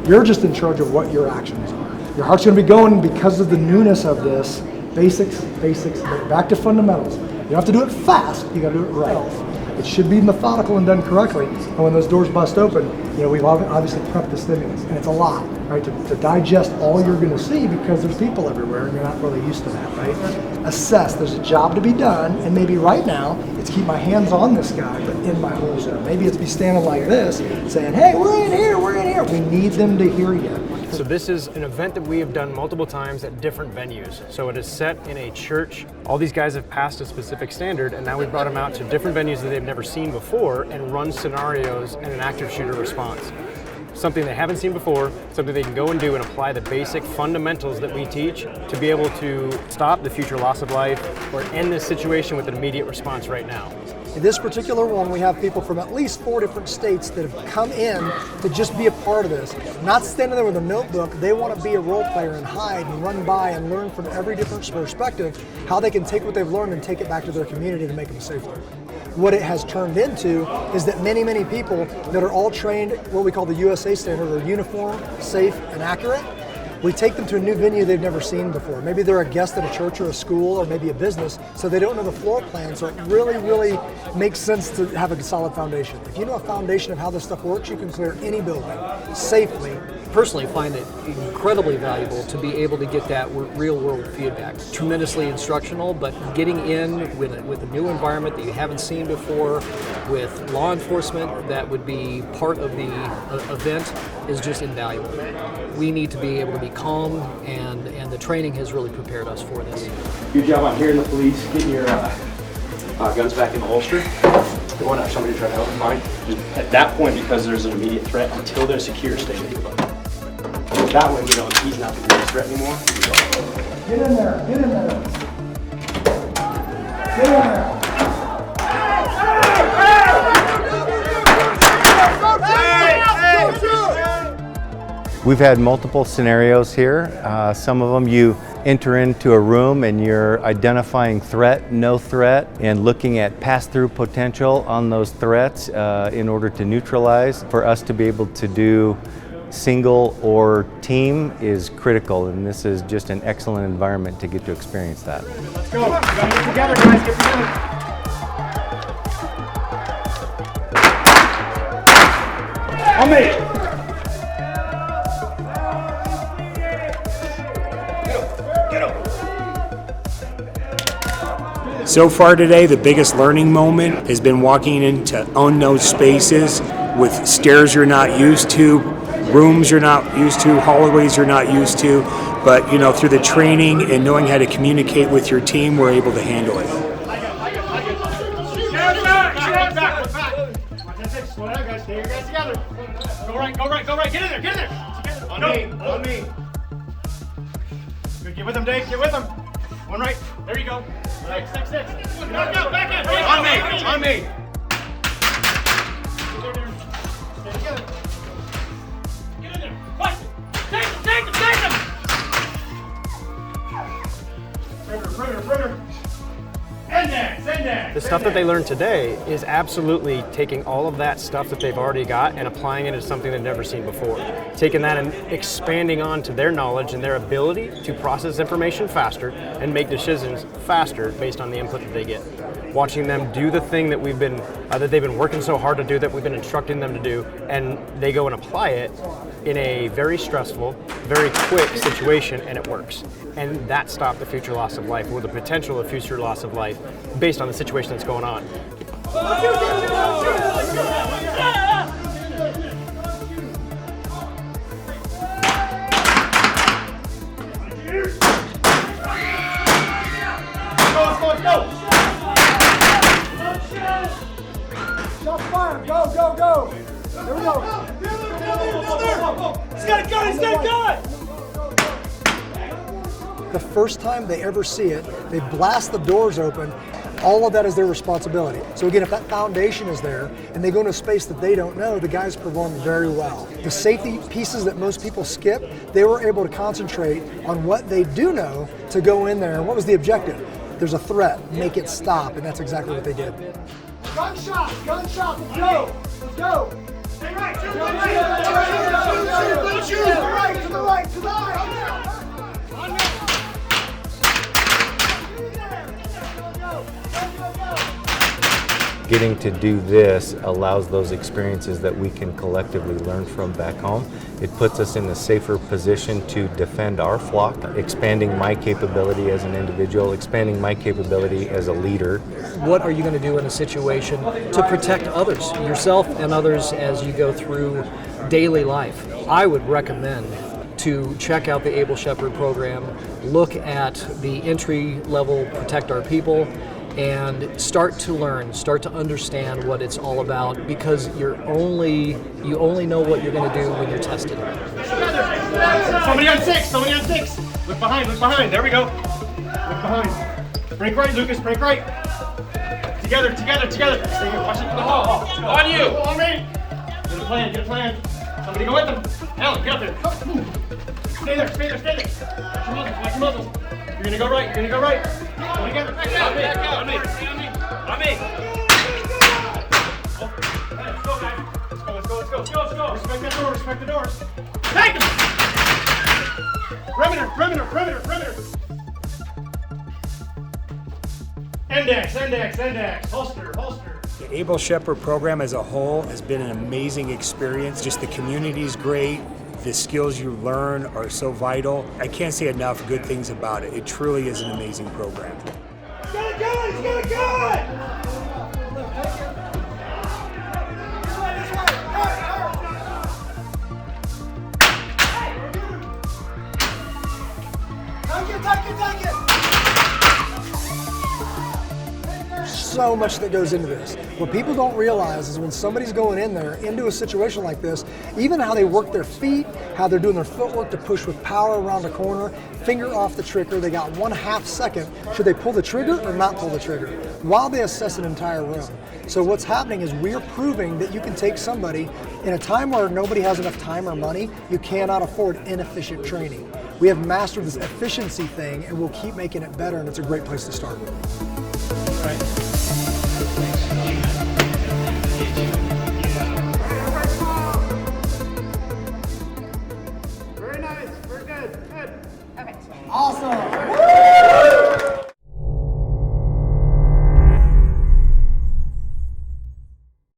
You're just in charge of what your actions are. Your heart's going to be going because of the newness of this. Basics, back to fundamentals. You don't have to do it fast, you got to do it right. It should be methodical and done correctly. And when those doors bust open, we've obviously prepped the stimulus, and it's a lot, right? To digest all you're going to see because there's people everywhere, and you're not really used to that, right? Assess. There's a job to be done, and maybe right now it's keep my hands on this guy, but in my hole zone. Maybe it's be standing like this, saying, "Hey, we're in here, we're in here." We need them to hear you. So this is an event that we have done multiple times at different venues. So it is set in a church. All these guys have passed a specific standard, and now we've brought them out to different venues that they've never seen before and run scenarios and an active shooter response. Something they haven't seen before, something they can go and do and apply the basic fundamentals that we teach to be able to stop the future loss of life or end this situation with an immediate response right now. In this particular one, we have people from at least 4 different states that have come in to just be a part of this. Not standing there with a notebook, they want to be a role player and hide and run by and learn from every different perspective how they can take what they've learned and take it back to their community to make them safer. What it has turned into is that many, many people that are all trained what we call the USA standard, or uniform, safe, and accurate. We take them to a new venue they've never seen before. Maybe they're a guest at a church or a school or maybe a business, so they don't know the floor plan, so it really makes sense to have a solid foundation. If you know a foundation of how this stuff works, you can clear any building safely. Personally find it incredibly valuable to be able to get that real world feedback. Tremendously instructional, but getting in with a new environment that you haven't seen before, with law enforcement that would be part of the event, is just invaluable. We need to be able to be calm, and the training has really prepared us for this. Good job on hearing the police, getting your guns back in the holster. You want to have somebody try to help you find. At that point, because there's an immediate threat, until they're secure, stay with your buddy. That way, he's not the biggest threat anymore. Get in there, get in there. Get in there. We've had multiple scenarios here. Some of them you enter into a room and you're identifying threat, no threat, and looking at pass-through potential on those threats in order to neutralize. For us to be able to do single or team is critical, and this is just an excellent environment to get to experience that. Let's go. Get together, guys. Get together. On me. So far today, the biggest learning moment has been walking into unknown spaces with stairs you're not used to, rooms you're not used to, hallways you're not used to. But through the training and knowing how to communicate with your team, we're able to handle it. Go right. Get in there. On me. Good. Get with him, Dave. Get with him. One right. There you go. Six. Go, back in. On me. Stay together. Get in there. Fight. Take him. Perimeter. Index. The stuff that they learned today is absolutely taking all of that stuff that they've already got and applying it as something they've never seen before. Taking that and expanding on to their knowledge and their ability to process information faster and make decisions faster based on the input that they get. Watching them do the thing that that they've been working so hard to do, that we've been instructing them to do, and they go and apply it in a very stressful, very quick situation, and it works. And that stopped the future loss of life, or the potential of future loss of life, based on the situation that's going on. Go! Shots fired. Go. Here we go. He's got a gun. The first time they ever see it, they blast the doors open. All of that is their responsibility. So again, if that foundation is there and they go into a space that they don't know, the guys perform very well. The safety pieces that most people skip, they were able to concentrate on what they do know to go in there. And what was the objective? There's a threat, make it stop, and that's exactly what they did. Gunshot, let's go. Stay right, shoot. getting to do this allows those experiences that we can collectively learn from back home. It puts us in a safer position to defend our flock, expanding my capability as an individual, expanding my capability as a leader. What are you going to do in a situation to protect others, yourself and others, as you go through daily life? I would recommend to check out the Able Shepherd program, look at the entry-level Protect Our People, and start to learn, start to understand what it's all about, because you only know what you're going to do when you're tested. Somebody on six, somebody on six. Look behind, there we go. Look behind. Break right, Lucas, break right. Together. Stay here, watch it from the hall. On you. On me. Get a plan. Somebody go with them. Alan, get up there. Stay there. Watch your muzzles. You're gonna go right. Go together. On me. Let's go. Respect the doors. Take them. Perimeter. Index. Holster. The Able Shepherd program as a whole has been an amazing experience. Just the community's great. The skills you learn are so vital. I can't say enough good things about it. It truly is an amazing program. He's got a gun! Take it! So much that goes into this. What people don't realize is when somebody's going in there into a situation like this, even how they work their feet, how they're doing their footwork to push with power around the corner, finger off the trigger, they got 1/2 second. Should they pull the trigger or not pull the trigger? While they assess an entire room. So what's happening is we're proving that you can take somebody in a time where nobody has enough time or money, you cannot afford inefficient training. We have mastered this efficiency thing and we'll keep making it better, and it's a great place to start. Right.